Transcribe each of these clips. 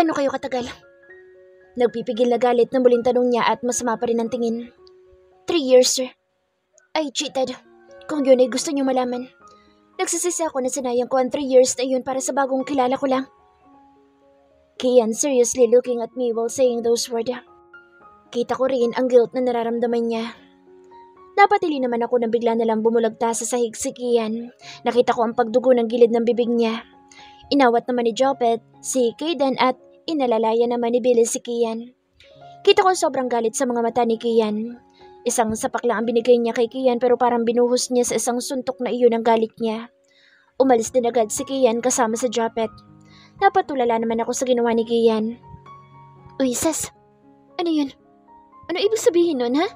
Gaano kayo katagal? Nagpipigil na galit na muling tanong niya at masama pa rin ang tingin. 3 years, sir. I cheated. Kung yun ay gusto niyo malaman. Nagsisisi ako na sinayang ko ang 3 years na iyon para sa bagong kilala ko lang. Kian seriously looking at me while saying those words. Kita ko rin ang guilt na nararamdaman niya. Napatili naman ako nang bigla na lang bumulagta sa sahig si Kian. Nakita ko ang pagdugo ng gilid ng bibig niya. Inawat naman ni Jopet si Kayden at inalalaya naman ni Billy si Kian. Kita ko sobrang galit sa mga mata ni Kian. Isang sapak lang ang binigay niya kay Kian pero parang binuhos niya sa isang suntok na iyon ang galit niya. Umalis din agad si Kian kasama sa Jopet. Napatulala naman ako sa ginawa ni Kian. Uy, Sas. Ano yun? Ano ibig sabihin nun, ha?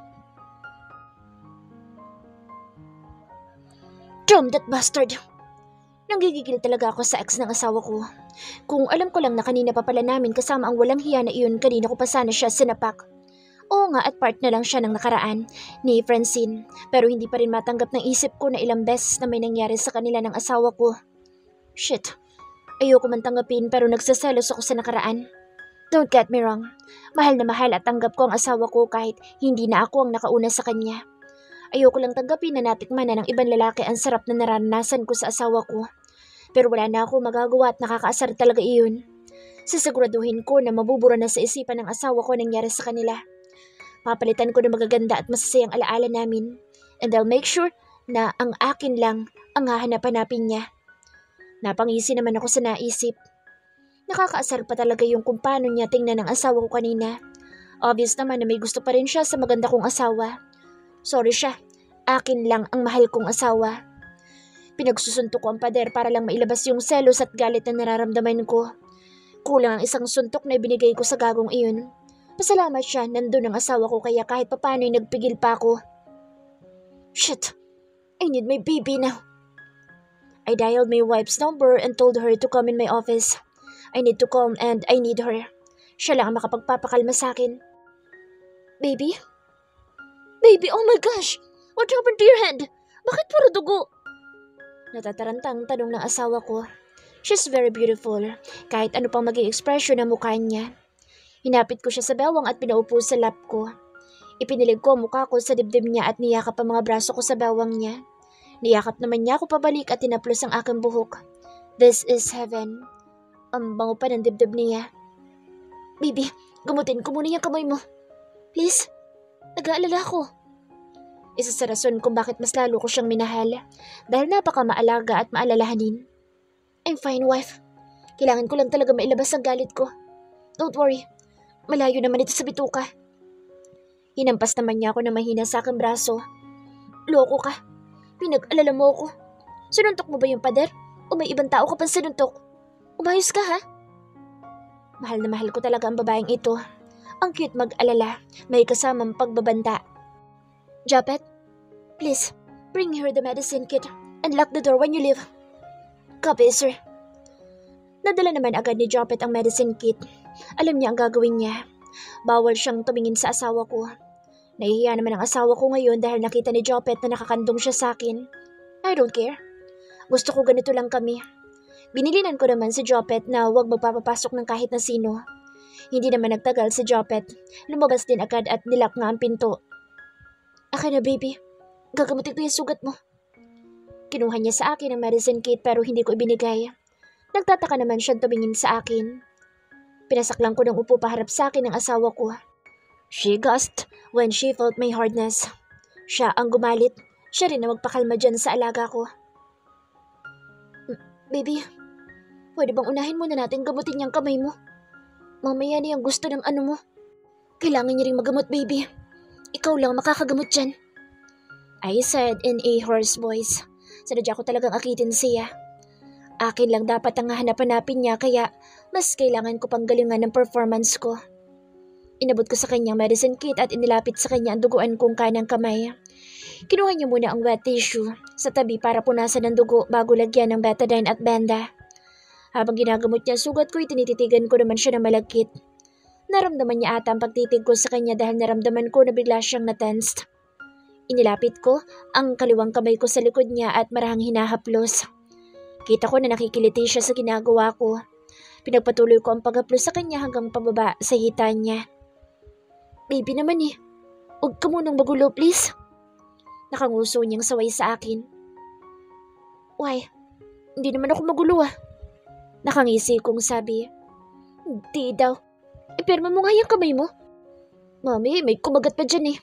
Damn that bastard! Nanggigigil talaga ako sa ex ng asawa ko. Kung alam ko lang na kanina pa pala namin kasama ang walang hiya na iyon, kanina ko pa sana siya sinapak. Oo nga at part na lang siya ng nakaraan ni Francine, pero hindi pa rin matanggap ng isip ko na ilang beses na may nangyari sa kanila ng asawa ko. Shit, ayoko man tanggapin pero nagsaselos ako sa nakaraan. Don't get me wrong, mahal na mahal at tanggap ko ang asawa ko kahit hindi na ako ang nakauna sa kanya. Ayoko lang tanggapin na natikman na ng ibang lalaki ang sarap na naranasan ko sa asawa ko. Pero wala na ako magagawa at nakakaasar talaga iyon. Sisiguraduhin ko na mabubura na sa isipan ng asawa ko nangyari sa kanila. Papalitan ko ng magaganda at masasayang alaala namin. And I'll make sure na ang akin lang ang hahanap-hanapin niya. Napangisi naman ako sa naisip. Nakakaasar pa talaga yung kung paano niya tingnan ng asawa ko kanina. Obvious naman na may gusto pa rin siya sa maganda kong asawa. Sorry siya, akin lang ang mahal kong asawa. Pinagsusuntok ko ang pader para lang mailabas yung selos at galit na nararamdaman ko. Kulang ang isang suntok na ibinigay ko sa gagong iyon. Pasalamat siya, nandun ang asawa ko kaya kahit papano'y nagpigil pa ako. Shit, I need my baby now. I dialed my wife's number and told her to come in my office. I need to come and I need her. Siya lang ang makapagpapakalma sa akin. Baby? Baby, oh my gosh! What happened to your head? Bakit puro dugo? Natatarantang tanong ng asawa ko. She's very beautiful, kahit ano pang maging ekspresyon ng mukha niya. Hinapit ko siya sa bewang at pinaupo sa lap ko. Ipinilig ko ang mukha ko sa dibdib niya at niyakap ang mga braso ko sa bewang niya. Niyakap naman niya ako pabalik at tinaplos ang aking buhok. This is heaven. Ang bango pa ng dibdib niya. Baby, gamutin ko muna yung kamay mo. Please, nag-aalala ko. Isa sa rason kung bakit mas lalo ko siyang minahal. Dahil napaka-maalaga at maalalahanin. I'm fine, wife. Kailangan ko lang talaga mailabas ang galit ko. Don't worry. Malayo naman ito sa bituka. Hinampas naman niya ako na mahina sa aking braso. Loko ka. Pinag-alala mo ako. Sinuntok mo ba yung pader? O may ibang tao ka pang sinuntok? Umayos ka ha? Mahal na mahal ko talaga ang babaeng ito. Ang cute mag-alala. May kasamang pagbabanta. Jopet, please, bring her the medicine kit and lock the door when you leave. Copy, sir. Nadala naman agad ni Jopet ang medicine kit. Alam niya ang gagawin niya. Bawal siyang tumingin sa asawa ko. Nahihiya naman ang asawa ko ngayon dahil nakita ni Jopet na nakakandong siya sa akin. I don't care. Gusto ko ganito lang kami. Binilinan ko naman si Jopet na huwag magpapapasok ng kahit na sino. Hindi naman nagtagal si Jopet. Lumabas din agad at nilak nga ang pinto. Akin na baby. Gagamutin ko yung sugat mo. Kinuha niya sa akin ang medicine kit pero hindi ko ibinigay. Nagtataka naman siyang tumingin sa akin. Pinasaklang ko ng upo paharap sa akin ng asawa ko. She gasped when she felt my hardness. Siya ang gumalit. Siya rin na magpakalma dyan sa alaga ko. Baby, pwede bang unahin muna natin gamutin niyang kamay mo? Mamaya na yung gusto ng ano mo. Kailangan niya ring magamot, baby. Ikaw lang makakagamot dyan. I said in a hoarse voice. Sanadya ko talagang akitin siya. Akin lang dapat ang hanap-hanapin niya kaya mas kailangan ko pang galingan ng performance ko. Inabot ko sa kanya medicine kit at inilapit sa kanya ang duguan kong kanang kamay. Kinuha niya muna ang wet tissue sa tabi para punasan ng dugo bago lagyan ng betadine at benda. Habang ginagamot niya sugat ko, itinititigan ko naman siya ng malagkit. Naramdaman niya ata ang pagtitig ko sa kanya dahil naramdaman ko na bigla siyang natensed. Inilapit ko ang kaliwang kamay ko sa likod niya at marahang hinahaplos. Kita ko na nakikiliti siya sa ginagawa ko. Pinagpatuloy ko ang pag-haplos sa kanya hanggang pababa sa hita niya. Baby naman eh, huwag ka munang magulo please. Nakanguso niyang saway sa akin. Why? Hindi naman ako magulo ah. Nakangisi kong sabi. Hindi daw. Ipirma mo nga yung kamay mo. Mami, may kumagat pa dyan eh.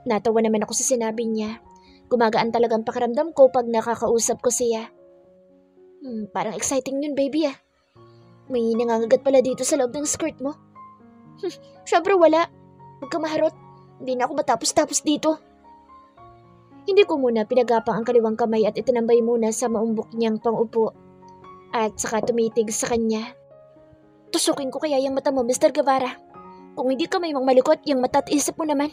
Natawa naman ako sa sinabi niya. Gumagaan talagang pakiramdam ko pag nakakausap ko siya. Parang exciting yun baby ah. May nangangagat pala dito sa loob ng skirt mo. Syempre wala. Huwag ka maharot. Hindi na ako matapos-tapos dito. Hindi ko muna pinagapang ang kaliwang kamay at itinambay muna sa maumbok niyang pangupo. At saka tumitig sa kanya. Tusukin ko kaya yung mata mo, Mr. Guevara. Kung hindi ka may malikot, yung mata at isip mo naman.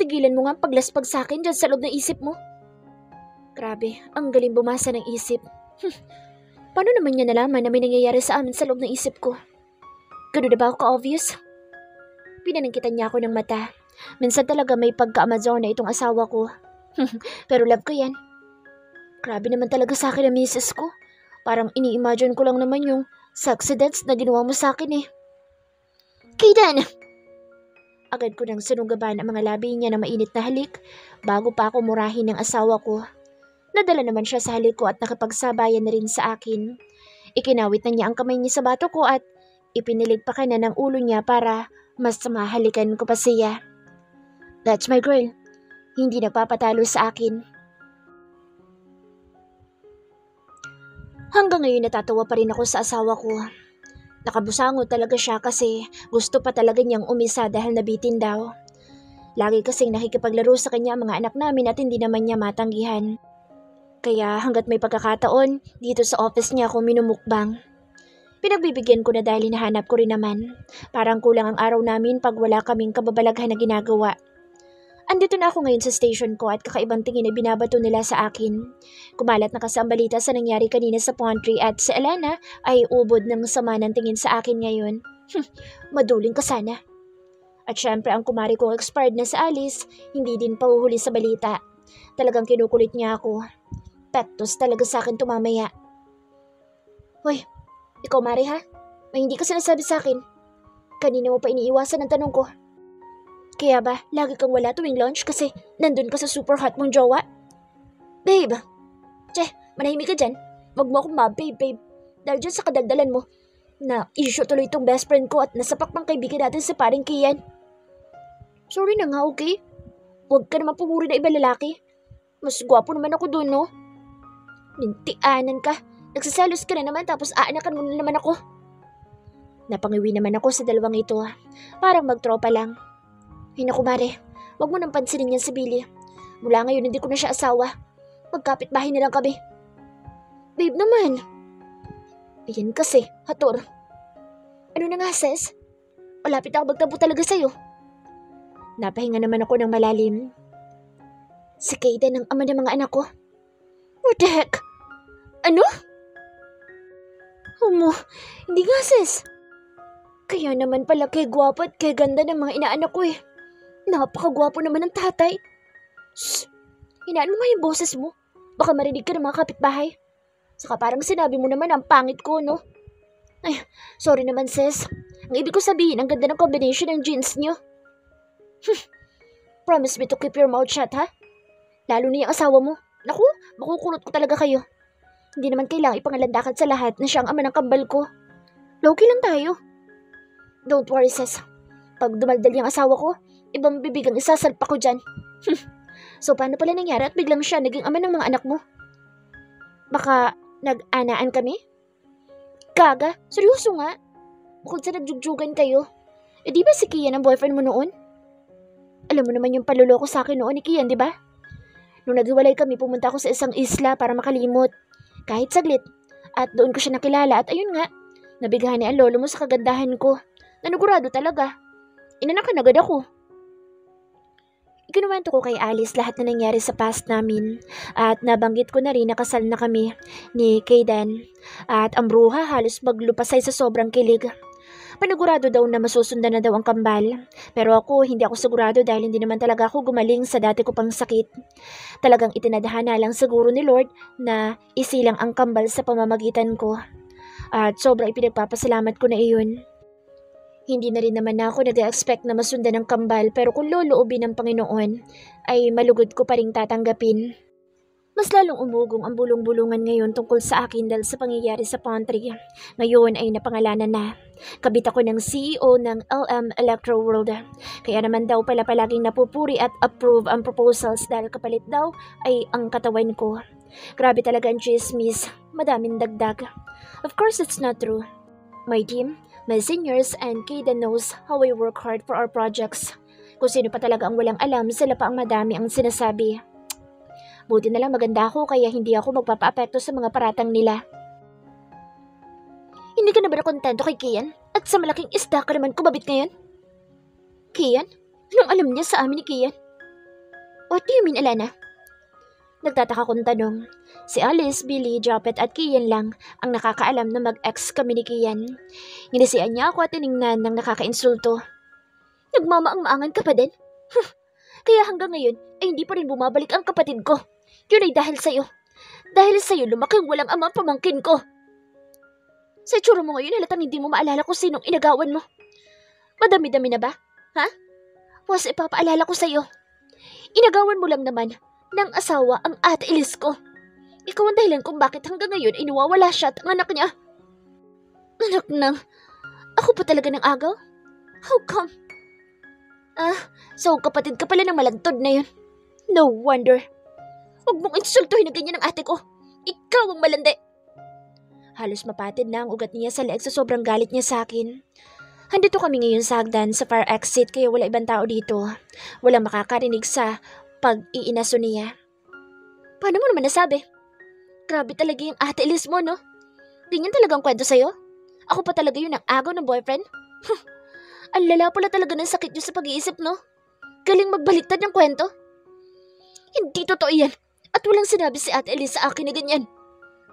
Tigilan mo nga ang paglaspag sa akin dyan sa loob ng isip mo. Grabe, ang galing bumasa ng isip. Paano naman niya nalaman na may nangyayari sa amin sa loob ng isip ko? Ganun na ba ako ka-obvious? Pinanangkitan niya ako ng mata. Minsan talaga may pagka-Amazon na itong asawa ko. Pero love ko yan. Grabe naman talaga sa akin ang misis ko. Parang ini-imagine ko lang naman yung sexy dance na ginawa mo sa akin eh. Kayden! Agad ko nang sinunggaban ang mga labi niya na mainit na halik bago pa ako murahin ng asawa ko. Nadala naman siya sa halik ko at nakapagsabayan na rin sa akin. Ikinawit na niya ang kamay niya sa bato ko at ipinilig pa na ng ulo niya para mas mahalikan ko pa siya. That's my girl. Hindi nagpapatalo sa akin. Hanggang ngayon natatawa pa rin ako sa asawa ko. Nakabusango talaga siya kasi gusto pa talaga niyang umisa dahil nabitin daw. Lagi kasing nakikipaglaro sa kanya ang mga anak namin at hindi naman niya matanggihan. Kaya hanggat may pagkakataon, dito sa office niya ako minumukbang. Pinagbibigyan ko na dahil hinahanap ko rin naman. Parang kulang ang araw namin pag wala kaming kababalaghan na ginagawa. Andito na ako ngayon sa station ko at kakaibang tingin na binabato nila sa akin. Kumalat na kasi ang balita sa nangyari kanina sa pantry at si Elena ay ubod ng sama ng tingin sa akin ngayon. Maduling ka sana. At syempre ang kumari kong expired na sa Alice, hindi din pahuhuli sa balita. Talagang kinukulit niya ako. Pektos talaga sa akin tumamaya. Hoy, ikaw Mari ha? May hindi ka sinasabi sa akin. Kanina mo pa iniiwasan ang tanong ko. Kaya ba, lagi kang wala tuwing lunch kasi nandun ka sa super hot mong jowa? Babe! Manahimik ka dyan. Wag mo akong babe. Dahil dyan sa kadagdalan mo, na issue tuloy itong best friend ko at nasapak ng kaibigan natin sa paring Kian. Sorry na nga, okay? Huwag ka naman pumuri na iba lalaki. Mas gwapo naman ako dun, no? Nintianan ka. Nagsaselos ka na naman tapos aanakan mo na naman ako. Napangiwi naman ako sa dalawang ito. Parang magtropa lang. Ay naku Mare, wag mo nang pansinin yan si Billy. Mula ngayon hindi ko na siya asawa. Magkapit bahay na lang kami. Babe naman. Ayan kasi, hator. Ano na nga sis? Malapit ako magtampo talaga sa'yo. Napahinga naman ako ng malalim. Si Kayden ang ama ng mga anak ko. What the heck? Ano? Hindi nga sis. Kaya naman pala kay gwapo at kay ganda ng mga inaanak ko eh. Napakagwapo naman ng tatay. Shh! Hinaan mo nga yung boses mo. Baka marinig ka ng mga kapitbahay. Saka parang sinabi mo naman ang pangit ko, no? Ay, sorry naman sis. Ang ibig ko sabihin, ang ganda ng combination ng jeans nyo. Promise me to keep your mouth shut, ha? Lalo na yung asawa mo. Naku, makukulot ko talaga kayo. Hindi naman kailangang ipangalandakan sa lahat na siya ang ama ng kambal ko. Low-key lang tayo. Don't worry sis. Pag dumaldal yung asawa ko, ibang bibig ang isasalpa ko dyan. So paano pala nangyari at biglang siya naging ama ng mga anak mo? Baka nag-anaan kami? Gaga, seryoso nga. Bukod sa nagjugjugan kayo, di ba si Kian ang boyfriend mo noon? Alam mo naman yung paluloko sa akin noon ni Kian, di ba? Nung naghiwalay kami, pumunta ako sa isang isla para makalimot. Kahit saglit. At doon ko siya nakilala at ayun nga, nabighan ni ang lolo mo sa kagandahan ko. Nanugurado talaga. Inanakan agad ako. Ikinuwento ko kay Alice lahat na nangyari sa past namin at nabanggit ko na rin na kasal na kami ni Kayden at ang bruha halos maglupasay sa sobrang kilig. Panigurado daw na masusundan na daw ang kambal pero hindi ako sigurado dahil hindi naman talaga ako gumaling sa dati ko pang sakit. Talagang itinadhana lang siguro ni Lord na isilang ang kambal sa pamamagitan ko. At sobrang ipinagpapasalamat ko na iyon. Hindi na rin naman ako nag-expect na masundan ng kambal pero kung loloobin ng Panginoon ay malugod ko pa ring tatanggapin. Mas lalong umugong ang bulong-bulungan ngayon tungkol sa akin dahil sa pangyayari sa pantry. Ngayon ay napangalanan na. Kabit ako ng CEO ng LM Electro World. Kaya naman daw pala palaging napupuri at approve ang proposals dahil kapalit daw ay ang katawan ko. Grabe talaga ang chismis. Madaming dagdag. Of course it's not true. My team, my seniors, and Kayden knows how I work hard for our projects. Kung sino pa talaga ang walang alam, sila pa ang madami ang sinasabi. Buti na lang maganda ako kaya hindi ako magpapaapekto sa mga paratang nila. Hindi ka na ba nakontento kay Kian? At sa malaking isda ka naman kumabit ngayon? Kian? Anong alam niya sa amin ni Kian? What do you mean, Alana? Nagtataka kong tanong. Si Alice, Billy, Japet at Kian lang ang nakakaalam na mag-ex kami ni Kian. Nginisian niya ako at tiningnan ng nakakainsulto. Nagmamaang-maangan ka pa din? Kaya hanggang ngayon ay hindi pa rin bumabalik ang kapatid ko. Yun ay dahil sa'yo. Dahil sa'yo lumaking walang ama pamangkin ko. Sa itsura mo ngayon halatang hindi mo maalala kung sinong inagawan mo. Madami-dami na ba? Ha? Was ipapaalala ko sa'yo. Inagawan mo lang naman ng asawa ang Ate Elise ko. Ikaw ang dahilan kung bakit hanggang ngayon ay nawawala siya at ang anak niya. Anak ng... Ako pa talaga ng agaw? How come? So kapatid ka pala ng malantod na yun. No wonder. Huwag mong insultuhin na ganyan ang ate ko. Ikaw ang malandi. Halos mapatid na ang ugat niya sa leeg sa sobrang galit niya sa akin. Handito kami ngayon sa hagdan sa fire exit kaya wala ibang tao dito. Walang makakarinig sa pag-iinaso niya. Paano mo naman nasabi? Grabe talaga yung Ate Elise mo, no? Ganyan talagang kwento sa'yo? Ako pa talaga yun ang agaw ng boyfriend? Ang lala pala talaga ng sakit niyo sa pag-iisip, no? Galing magbaliktad ng kwento. Hindi totoo yan. At walang sinabi si Ate Elise sa akin na ganyan.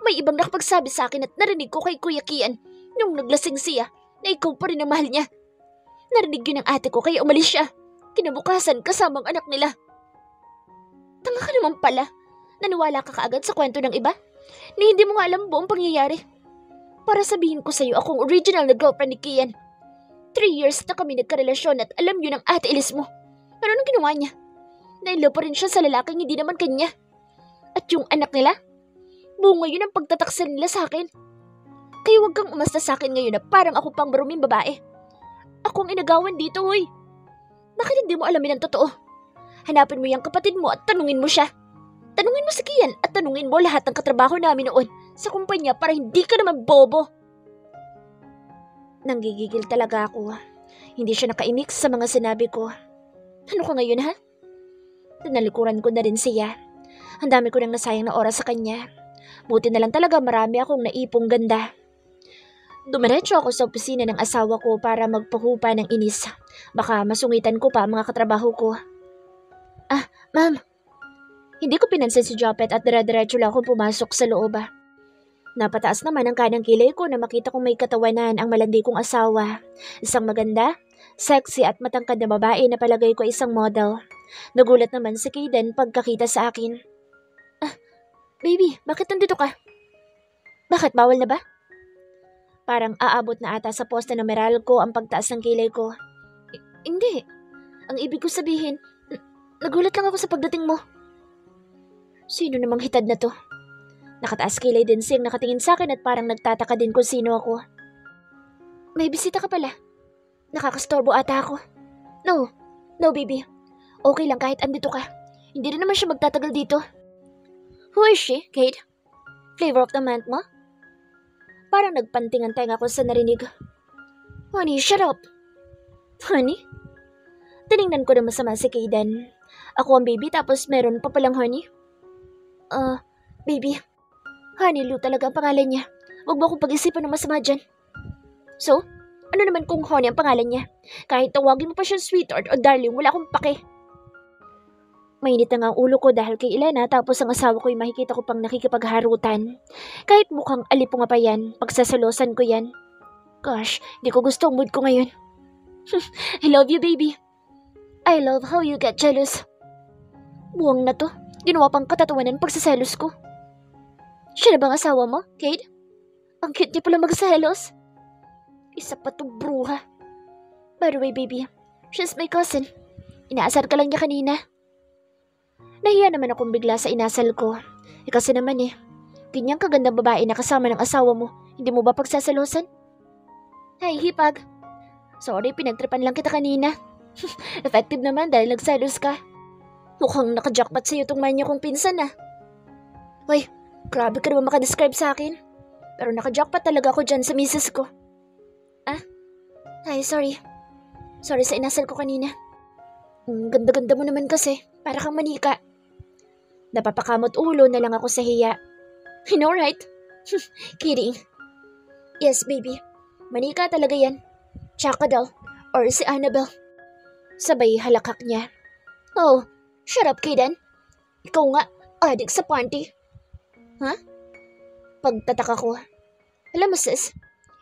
May ibang nakapagsabi sa akin at narinig ko kay Kuya Kian nung naglasing siya na ikaw pa rin ang mahal niya. Narinig yun ng ate ko kaya umalis siya. Kinabukasan kasamang anak nila. Tanga ka naman pala. Naniwala ka kaagad sa kwento ng iba? Na hindi mo nga alam buong pangyayari. Para sabihin ko sa'yo akong original na girlfriend ni Kian. 3 years na kami nagkarelasyon at alam yun ng Ate Elise mo. Pero anong ginawa niya? Nailo pa rin siya sa lalaking hindi naman kanya. At yung anak nila? Bunga yun ang pagtataksil nila sa akin. Kaya wag kang umasta sa akin ngayon na parang ako pang maruming babae. Ako ang inagawan dito, hoy. Bakit hindi mo alamin ang totoo? Hanapin mo yung kapatid mo at tanungin mo siya. Tanungin mo si Kian at tanungin mo lahat ng katrabaho namin noon sa kumpanya para hindi ka naman bobo. Nanggigigil talaga ako. Hindi siya nakaimik sa mga sinabi ko. Ano ka ngayon, ha? Tinalikuran ko na rin siya. Ang dami ko nang nasayang na oras sa kanya. Buti na lang talaga marami akong naipong ganda. Dumiretso ako sa opisina ng asawa ko para magpahupa ng inis. Baka masungitan ko pa ang mga katrabaho ko. Ma'am. Hindi ko pinansin si Japet at dire-diretso lang akong pumasok sa loob. Napataas naman ang kanang kilay ko na makita kong may katawanan ang malandi kong asawa. Isang maganda, sexy at matangkad na babae na palagay ko isang model. Nagulat naman si Kayden pagkakita sa akin. Baby, bakit nandito ka? Bakit, bawal na ba? Parang aabot na ata sa poste ng Meralco ang pagtaas ng kilay ko. Hindi. Ang ibig ko sabihin, nagulat lang ako sa pagdating mo. Sino namang hitad na to? Nakataas kilay din siyang nakatingin sa akin at parang nagtataka din kung sino ako. May bisita ka pala. Nakakastorbo ata ako. No baby. Okay lang kahit andito ka. Hindi rin naman siya magtatagal dito. Who is she, Kate? Flavor of the month mo? Parang nagpantingan tenga ko sa narinig. Honey, shut up. Honey? Tiningnan ko na masama si Kayden. Ako ang baby tapos meron pa palang honey. Baby. Honey Lou talaga ang pangalan niya. Huwag mo akong pag-isipan ng masama dyan. So, ano naman kung honey ang pangalan niya? Kahit tawagin mo pa siyang sweetheart o darling, wala akong pake. Mainit na nga ang ulo ko dahil kay Elena tapos ang asawa ko'y makikita ko pang nakikipagharutan. Kahit mukhang alipunga pa yan, pagsasalosan ko yan. Gosh, di ko gusto ang mood ko ngayon. I love you, baby. I love how you get jealous. Buwang na to. Ginawa pang katatawanan pagsaselos ko. Siya na bang asawa mo, Kate? Ang cute niya pala magselos. Isa pa to bruha. By the way, baby, she's my cousin. Inaasar ka lang niya kanina. Nahiya naman akong bigla sa inasal ko. Kasi naman ganyang kagandang babae na kasama ng asawa mo, hindi mo ba pagsasalosan? Hey, hipag. Sorry, pinagtripan lang kita kanina. Effective naman dahil nagselos ka. Mukhang nakajackpot sa'yo tong manya kong pinsan Uy, grabe ka naman makadescribe sa akin. Pero nakajackpot talaga ako dyan sa misis ko. Ay, sorry. Sorry sa inasal ko kanina. Ganda-ganda mo naman kasi. Para kang manika. Napapakamot ulo na lang ako sa hiya. You know, right? Kidding. Yes, baby. Manika talaga yan. Tsaka daw. Or si Annabelle. Sabay halakak niya. Oh, shut up, Kaden. Ikaw nga, adik sa panty. Pagtataka ko. Alam mo sis,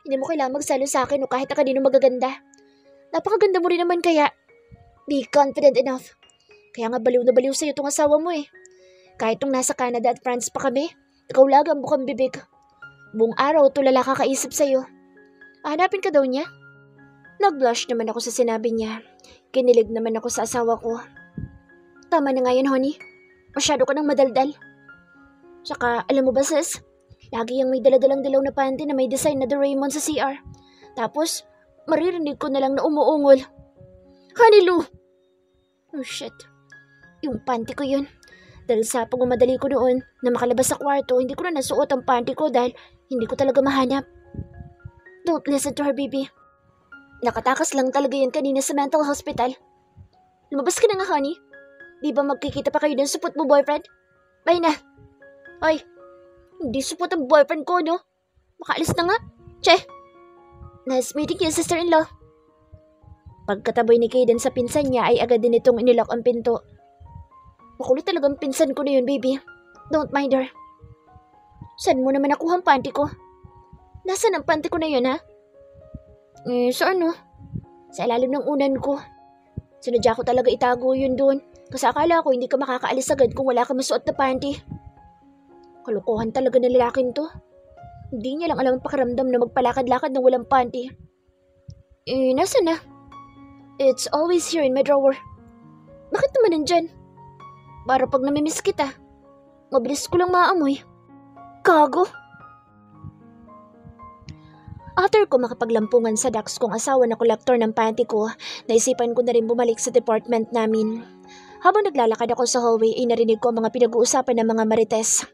hindi mo kailangan magsalo sa akin o kahit na kanino magaganda. Napakaganda mo rin naman kaya. Be confident enough. Kaya nga baliw na baliw sa'yo itong asawa mo Kahit nung nasa Canada at France pa kami, ikaw lang ang bukang bibig. Buong araw tulala kakaisip sa'yo. Hanapin ka daw niya? Nag-blush naman ako sa sinabi niya. Kinilig naman ako sa asawa ko. Tama na nga yan, honey. Masyado ka nang madaldal. Tsaka, alam mo ba sis? Lagi yung may daladalang dilaw na panty na may design na Doraemon sa CR. Tapos, maririnig ko na lang na umuungol. Honey Lou! Oh shit. Yung panty ko yun. Dahil sa pagmamadali ko noon na makalabas sa kwarto, hindi ko na nasuot ang panty ko dahil hindi ko talaga mahanap. Don't listen to her, baby. Nakatakas lang talaga yan kanina sa mental hospital. Lumabas ka na nga, honey. Di ba magkikita pa kayo ng supot mo, boyfriend? Bye na. Ay, hindi supot ang boyfriend ko, no? Makaalis na nga. Che. Nice meeting you, sister-in-law. Pagkataboy ni Kaden sa pinsan niya ay agad din itong inilak ang pinto. Makulit talagang pinsan ko na yun, baby. Don't mind her. Saan mo naman nakuha ang panty ko? Nasaan ang panty ko na yun, ha? Saan no? Sa ilalim ng unan ko. Sinadya ko talaga itago yun doon. Kasi akala ko hindi ka makakaalis agad kung wala ka masuot na panty. Kalokohan talaga ng lalaking to. Hindi niya lang alam ang pakiramdam na magpalakad-lakad ng walang panty. Nasaan na? It's always here in my drawer. Bakit naman nandyan? Para pag namimiss kita, mabilis ko lang maamoy. Gago! After ko makapaglampungan sa Dax kong asawa na kolektor ng panty ko, naisipan ko na rin bumalik sa department namin. Habang naglalakad ako sa hallway ay narinig ko ang mga pinag-uusapan ng mga marites.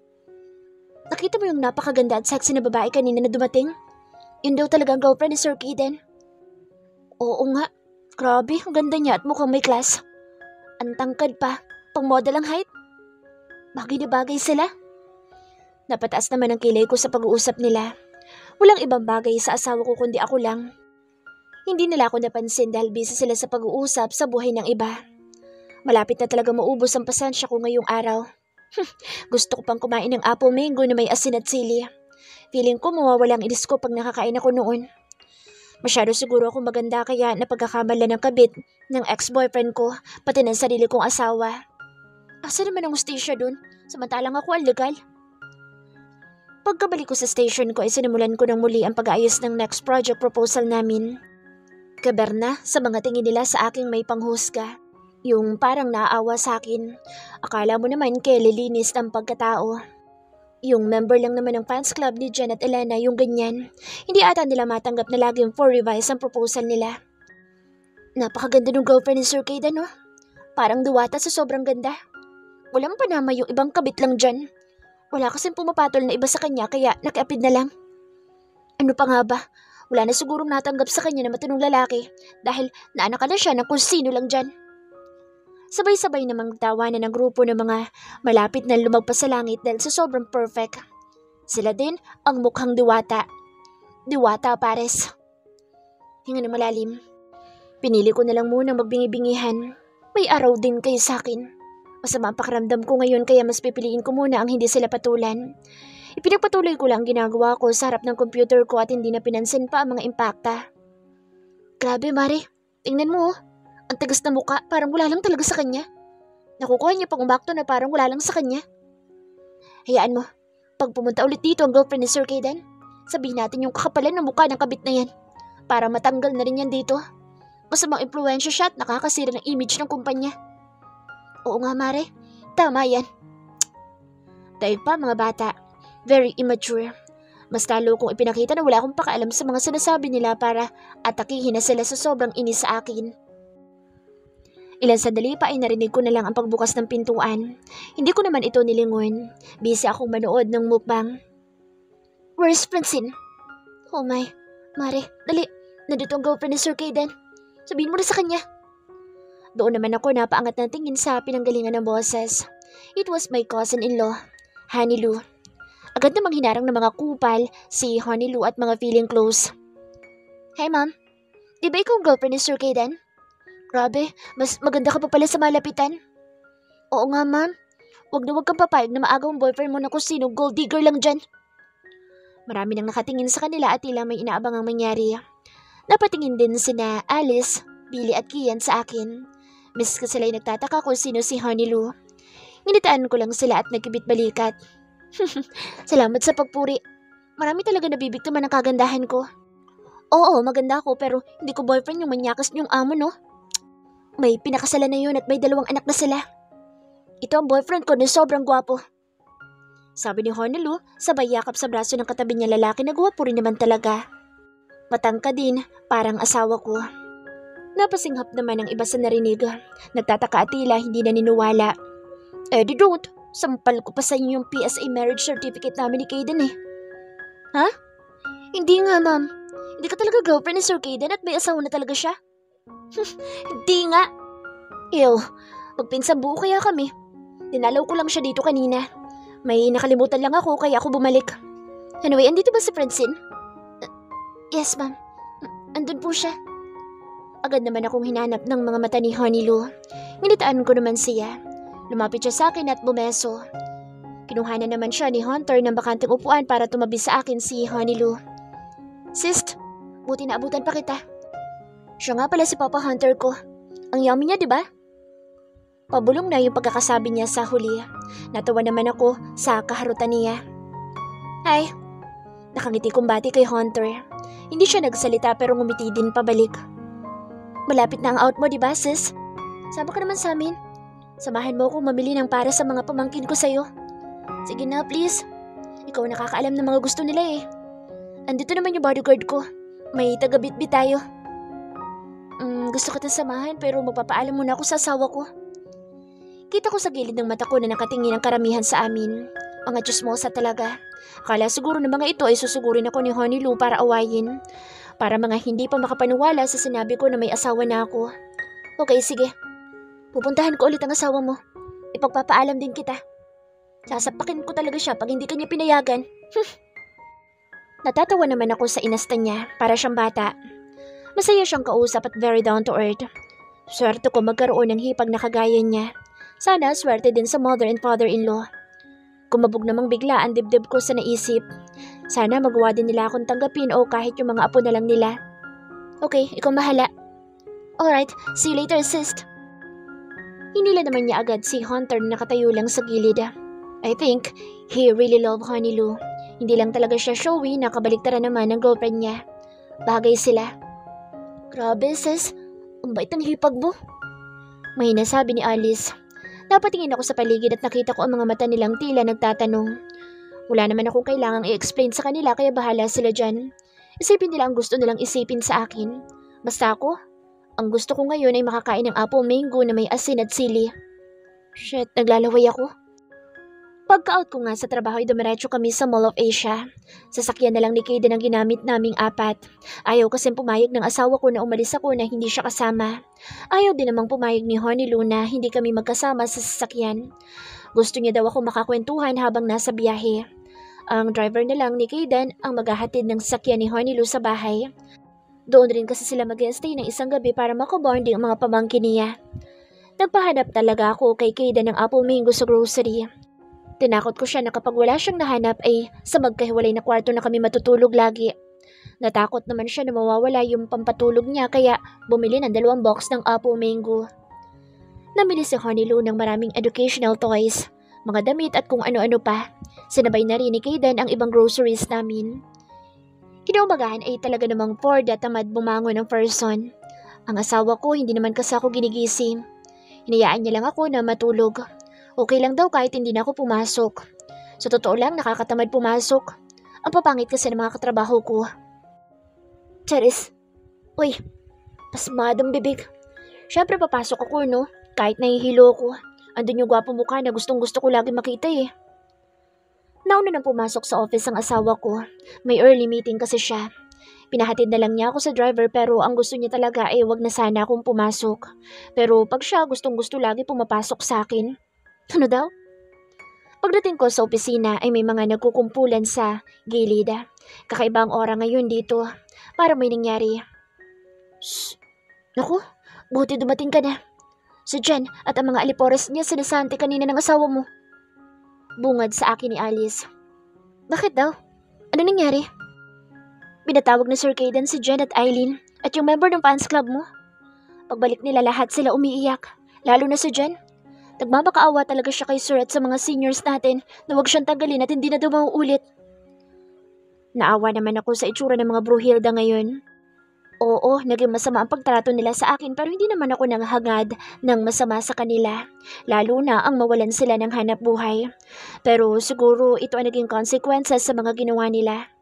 Nakita mo yung napakaganda at sexy na babae kanina na dumating? Yun daw talagang girlfriend ni Sir Kaden. Oo nga, grabe, ang ganda niya at mukhang may class. Ang tangkad pa, pang model ang height. Bagay na bagay sila. Napataas naman ang kilay ko sa pag-uusap nila. Walang ibang bagay sa asawa ko kundi ako lang. Hindi nila ako napansin dahil busy sila sa pag-uusap sa buhay ng iba. Malapit na talaga maubos ang pasensya ko ngayong araw. Gusto ko pang kumain ng apple mango na may asin at sili. Feeling ko mawawala ang inis ko pag nakakain ako noon. Masyado siguro akong maganda kaya napagkakamala ng kabit ng ex-boyfriend ko pati ng sarili kong asawa. Asa naman ang hustisya dun? Samantalang ako ang legal. Pagkabalik ko sa station ko ay sinimulan ko ng muli ang pag-aayos ng next project proposal namin. Kaberna sa mga tingin nila sa aking may panghusga. Yung parang naaawa sa akin. Akala mo naman lilinis ng pagkatao. Yung member lang naman ng fans club ni Jen at Elena yung ganyan. Hindi ata nila matanggap na laging for revise ang proposal nila. Napakaganda ng girlfriend ni Sir Kaden, no? Parang duwata sa sobrang ganda. Walang panama yung ibang kabit lang dyan. Wala kasing pumapatol na iba sa kanya kaya nakiapid na lang. Ano pa nga ba? Wala na sigurong natanggap sa kanya na matinong lalaki dahil naanakan na siya ng kung sino lang dyan. Sabay-sabay namang tawanan ng grupo ng mga malapit na lumagpas sa langit dahil sa sobrang perfect. Sila din ang mukhang diwata. Diwata pares. Hinga na malalim. Pinili ko na lang munang magbingi-bingihan. May araw din kayo sa akin. Masama ang pakiramdam ko ngayon kaya mas pipiliin ko muna ang hindi sila patulan. Ipinagpatuloy ko lang ginagawa ko sa harap ng computer ko at hindi na pinansin pa ang mga impakta. Grabe, Mari. Tingnan mo, oh. Ang tigas na muka, parang wala lang talaga sa kanya. Nakukuha niya pang umakto na parang wala lang sa kanya. Hayaan mo, pag pumunta ulit dito ang girlfriend ni Sir Kaden, Sabihin natin yung kakapalan ng mukha ng kabit na yan. Para matanggal na rin yan dito. Masamang impluwensya siya at nakakasira ng image ng kumpanya. Oo nga, Mare. Tama yan. Dahil pa mga bata, very immature. Mas lalo kong ipinakita na wala akong pakaalam sa mga sinasabi nila para atakihin na sila sa sobrang inis sa akin. Ilang sandali pa ay narinig ko na lang ang pagbukas ng pintuan. Hindi ko naman ito nilingon. Busy akong manood ng mukbang. Where's Francine? Oh my, Mare, dali. Nandito ang girlfriend ni Sir Kayden. Sabihin mo na sa kanya. Doon naman ako napaangat ng tingin sa pinanggalingan ng boses. It was my cousin-in-law, Honey Lou. Agad namang hinarang ng mga kupal si Honey Lou at mga feeling close. Hey ma'am, di ba ikaw ang girlfriend ni Sir Kayden? Grabe, mas maganda ka pa pala sa malapitan. Oo nga ma'am, wag na wag kang papayag na maagaw ang boyfriend mo na kung sino, gold digger lang dyan. Marami nang nakatingin sa kanila at tila may inaabangang mangyari. Napatingin din sina Alice, Billy at Kian sa akin. Miss ka sila'y nagtataka kung sino si Honey Lou. Nginitaan ko lang sila at nagkibit-balikat. Salamat sa pagpuri. Marami talaga nabibiktima ng kagandahan ko. Oo, maganda ako pero hindi ko boyfriend yung manyakas niyong amo, no? May pinakasalan na yun at may 2 anak na sila. Ito ang boyfriend ko na sobrang gwapo. Sabi ni Honey Lou, sabay yakap sa braso ng katabi niya lalaki na gwapo rin naman talaga. Matangka din, parang asawa ko. Napasinghap naman ang iba sa narinig. Nagtataka at tila hindi naniniwala. Di don't. Sampal ko pa sa inyo yung PSA marriage certificate namin ni Kayden eh. Ha? Hindi nga ma'am. Hindi ka talaga girlfriend ni Sir Kayden at may asawa na talaga siya? Hindi nga. Ew, magpinsang buo kaya kami. Dinalaw ko lang siya dito kanina. May nakalimutan lang ako kaya ako bumalik. Anyway, andito ba si Francine? Yes ma'am. Andun po siya. Agad naman akong hinanap ng mga mata ni Honey Lou. Nginitaan ko naman siya. Lumapit siya sa akin at bumeso. Kinuha na naman siya ni Hunter ng bakanteng upuan para tumabi sa akin si Honey Lou. Sis, buti na abutan pa kita. Siya nga pala si Papa Hunter ko. Ang yummy niya, di ba? Pabulong na yung pagkakasabi niya sa huli. Natawa naman ako sa kaharutan niya. Hi. Nakangiti kong bati kay Hunter. Hindi siya nagsalita pero ngumiti din pabalik. Malapit na ang out mo, di ba sis? Sama ka naman sa amin. Samahan mo akong mamili ng para sa mga pamangkin ko sa'yo. Sige na, please. Ikaw nakakaalam ng mga gusto nila eh. Andito naman yung bodyguard ko. May taga-bitbit tayo. Gusto kitang samahan pero magpapaalam muna ako sa asawa ko. Kita ko sa gilid ng mata ko na nakatingin ang karamihan sa amin. Mga chismosa talaga. Akala siguro na mga ito ay susugurin ako ni Honey Lou para awayin. Para mga hindi pa makapaniwala sa sinabi ko na may asawa na ako. Okay, sige. Pupuntahan ko ulit ang asawa mo. Ipagpapaalam din kita. Sasapakin ko talaga siya pag hindi kanya pinayagan. Natatawa naman ako sa inasta niya para siyang bata. Masaya siyang kausap at very down to earth. Swerte ko magkaroon ng hipag na kagaya niya. Sana swerte din sa mother and father-in-law. Kumabog namang bigla ang dibdib ko sa naisip. Sana magawa din nila akong tanggapin o kahit yung mga apo na lang nila. Okay, ikaw bahala. Alright, see you later sis. Hinila naman niya agad si Hunter na nakatayo lang sa gilid. I think he really loved Honey Lou. Hindi lang talaga siya showy, nakabaliktaran naman ng girlfriend niya. Bagay sila. Grabe sis, ang bait ng hipag mo. May nasabi ni Alice. Napatingin ako sa paligid at nakita ko ang mga mata nilang tila nagtatanong. Wala naman akong kailangang i-explain sa kanila kaya bahala sila dyan. Isipin nila ang gusto nilang isipin sa akin. Basta ako, ang gusto ko ngayon ay makakain ng apple mango na may asin at sili. Shit, naglalaway ako. Pagka-out ko nga sa trabaho ay dumiretso kami sa Mall of Asia. Sasakyan na lang ni Kayden ang ginamit naming 4. Ayaw kasing pumayag ng asawa ko na umalis ako na hindi siya kasama. Ayaw din namang pumayag ni Honey Lou na hindi kami magkasama sa sasakyan. Gusto niya daw ako makakwentuhan habang nasa biyahe. Ang driver na lang ni Kayden ang maghahatid ng sasakyan ni Honey Lou sa bahay. Doon rin kasi sila mag-stay ng isang gabi para makabonding ang mga pamangkin niya. Nagpahanap talaga ako kay Kayden ng apple mango sa grocery. Tinakot ko siya na kapag wala siyang nahanap ay sa magkahiwalay na kwarto na kami matutulog lagi. Natakot naman siya na mawawala yung pampatulog niya kaya bumili ng 2 box ng apple mango. Namili si Honey Lou ng maraming educational toys, mga damit at kung ano-ano pa. Sinabay na rin ni Kayden ang ibang groceries namin. Kinaumagahan ay talaga namang for the tamad bumangon ng person. Ang asawa ko hindi naman kasi ako ginigising. Hinayaan niya lang ako na matulog. Okay lang daw kahit hindi na ako pumasok. Sa totoo lang nakakatamad pumasok. Ang papangit kasi ng mga katrabaho ko. Charis, uy, pasmadong bibig. Siyempre papasok ako no, kahit nahihilo ko. Andun yung gwapo mukha na gustong gusto ko lagi makita eh. Nauna nang pumasok sa office ang asawa ko. May early meeting kasi siya. Pinahatid na lang niya ako sa driver pero ang gusto niya talaga ay wag na sana akong pumasok. Pero pag siya gustong gusto lagi pumapasok sa akin. Ano daw? Pagdating ko sa opisina ay may mga nagkukumpulan sa gilid. Kakaiba ang ora ngayon dito. Para may nangyari. Shh! Naku, buti dumating ka na. Si Jen at ang mga alipores niya sinasanti kanina ng asawa mo. Bungad sa akin ni Alice. Bakit daw? Ano nangyari? Binatawag na Sir Caden si Jen at Eileen at yung member ng fans club mo. Pagbalik nila lahat sila umiiyak, lalo na si Jen. Nagmamakaawa talaga siya kay Sir at sa mga seniors natin na huwag siyang tanggalin at hindi na daw mauulit. Naawa naman ako sa itsura ng mga Bruhilda ngayon. Oo, naging masama ang pagtrato nila sa akin pero hindi naman ako nanghangad ng masama sa kanila. Lalo na ang mawalan sila ng hanap buhay. Pero siguro ito ang naging consequences sa mga ginawa nila.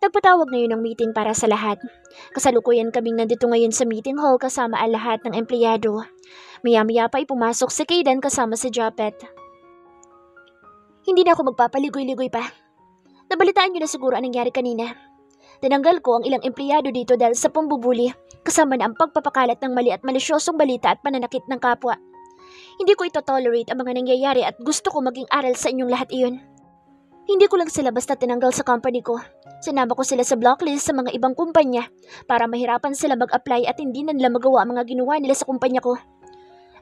Nagpatawag ngayon ng meeting para sa lahat. Kasalukuyan kaming nandito ngayon sa meeting hall kasama ang lahat ng empleyado. Maya-maya pa pumasok si Caden kasama si Japet. Hindi na ako magpapaligoy-ligoy pa. Nabalitaan niyo na siguro ang nangyari kanina. Tinanggal ko ang ilang empleyado dito dahil sa pambubuli, kasama na ang pagpapakalat ng mali at malisyosong balita at pananakit ng kapwa. Hindi ko ito tolerate ang mga nangyayari at gusto ko maging aral sa inyong lahat iyon. Hindi ko lang sila basta tinanggal sa company ko. Sinama ko sila sa blacklist sa mga ibang kumpanya para mahirapan sila mag-apply at hindi na nila magawa ang mga ginawa nila sa kumpanya ko.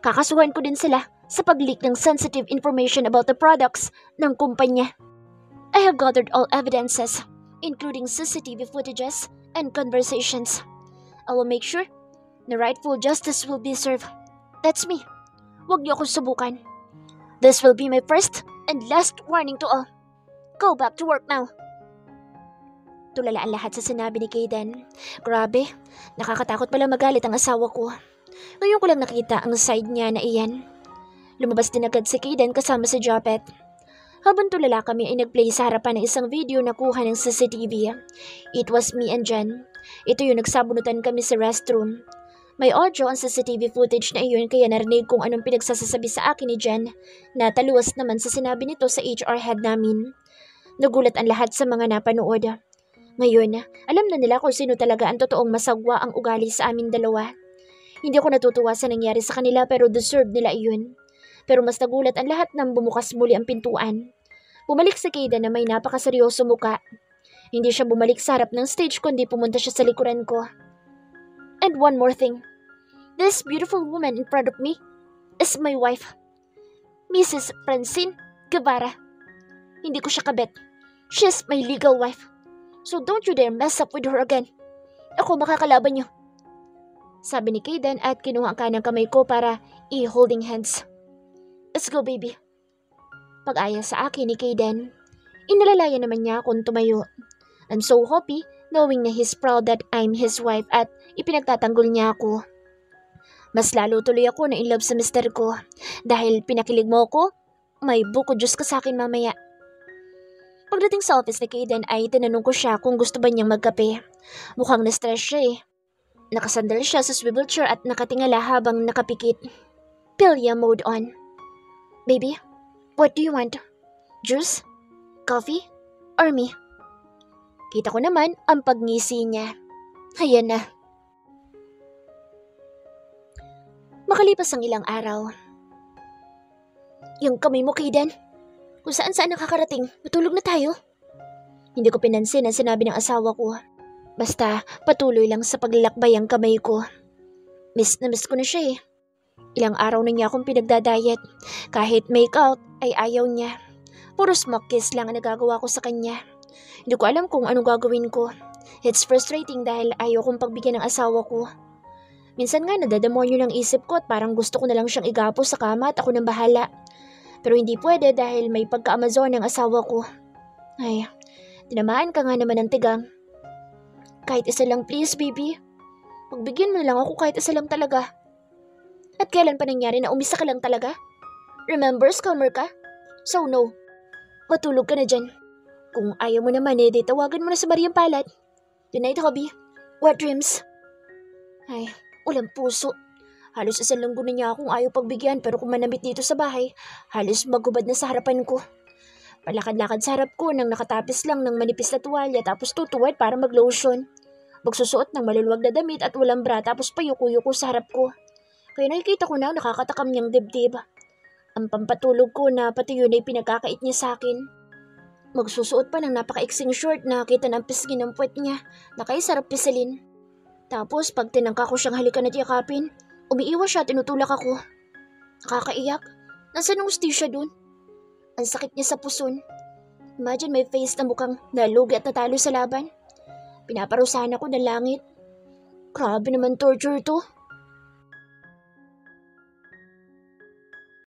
Kakasuhan ko din sila sa pag-leak ng sensitive information about the products ng kumpanya. I have gathered all evidences, including CCTV footages and conversations. I will make sure na rightful justice will be served. That's me. Huwag niyo akong subukan. This will be my first and last warning to all. Go back to work now. Tulala ang lahat sa sinabi ni Caden. Grabe, nakakatakot pala magalit ang asawa ko. Ngayon ko lang nakita ang side niya na iyan. Lumabas din agad si Caden kasama si Japet. Habang tulala kami ay nag-play sa harapan ng isang video na kuha ng CCTV. It was me and Jen. Ito yung nagsabunutan kami sa restroom. May audio ang CCTV footage na iyon kaya narinig kung anong pinagsasasabi sa akin ni Jen na taluwas naman sa sinabi nito sa HR head namin. Nagulat ang lahat sa mga napanood. Ngayon, alam na nila kung sino talaga ang totoong masagwa ang ugali sa amin dalawa. Hindi ako natutuwa sa nangyari sa kanila pero deserve nila iyon. Pero mas nagulat ang lahat nang bumukas muli ang pintuan. Bumalik si Caden na may napakaseryoso muka. Hindi siya bumalik sa harap ng stage kundi pumunta siya sa likuran ko. And one more thing. This beautiful woman in front of me is my wife, Mrs. Francine Guevara. Hindi ko siya kabet. She's my legal wife. So don't you dare mess up with her again. Ako makakalaban niyo. Sabi ni Caden at kinuha ang kanang kamay ko para i-holding hands. Let's go, baby. Pag-aya sa akin ni Caden, inalalayan naman niya akong tumayo. I'm so happy knowing na he's proud that I'm his wife at ipinagtatanggol niya ako. Mas lalo tuloy ako na in love sa mister ko. Dahil pinakilig mo ako, may buko juice ka sa akin mamaya. Pagdating sa office ni Caden ay tinanong ko siya kung gusto ba niyang magkape. Mukhang na-stress siya eh. Nakasandal siya sa swivel chair at nakatingala habang nakapikit. Pilya mode on. Baby, what do you want? Juice? Coffee? Or me? Kita ko naman ang pagngisi niya. Ayan na. Makalipas ang ilang araw. Yung kamay mo, Caden. Kung saan-saan nakakarating, matulog na tayo. Hindi ko pinansin ang sinabi ng asawa ko. Basta patuloy lang sa paglalakbay ang kamay ko. Miss na miss ko na siya eh. Ilang araw na niya akong pinagdadayet. Kahit make-out ay ayaw niya. Puro smoke kiss lang ang nagagawa ko sa kanya. Hindi ko alam kung anong gagawin ko. It's frustrating dahil ayaw kong pagbigyan ng asawa ko. Minsan nga nadadamonyo ng isip ko at parang gusto ko na lang siyang igapo sa kama at ako nang bahala. Pero hindi pwede dahil may pagka-Amazon ng asawa ko. Ay, tinamaan ka nga naman ng tigang. Kahit isa lang please, baby. Pagbigyan mo na lang ako kahit isa lang talaga. At kailan pa nangyari na umisa ka lang talaga? Remember, scammer ka? So no. Matulog ka na dyan. Kung ayaw mo naman di tawagan mo na sa Mariang Palat. Good night, hubby. What dreams? Ay, walang puso. Halos isang linggo na niya akong ayaw pagbigyan pero kung manamit dito sa bahay, halos magubad na sa harapan ko. Palakad-lakad sa harap ko nang nakatapis lang ng manipis na tuwalya tapos tutuwad para mag-lotion. Magsusuot ng maluluwag na damit at walang bra tapos payuko-yuko sa harap ko. Kaya nakikita ko na nakakatakam niyang dibdib. Ang pampatulog ko na pati yun ay pinagkakait niya sa akin. Magsusuot pa ng napakaiksing short na kita ng pisngi ng puwet niya na kay sarap pisilin. Tapos pag tinangka ko siyang halikan at yakapin, umiiwas siya at tinutulak ako. Nakakaiyak. Nasaan ang ustisya dun? Ang sakit niya sa puson. Imagine may face na mukhang nalugi at natalo sa laban. Pinaparusahan ako ng langit. Grabe naman torture to.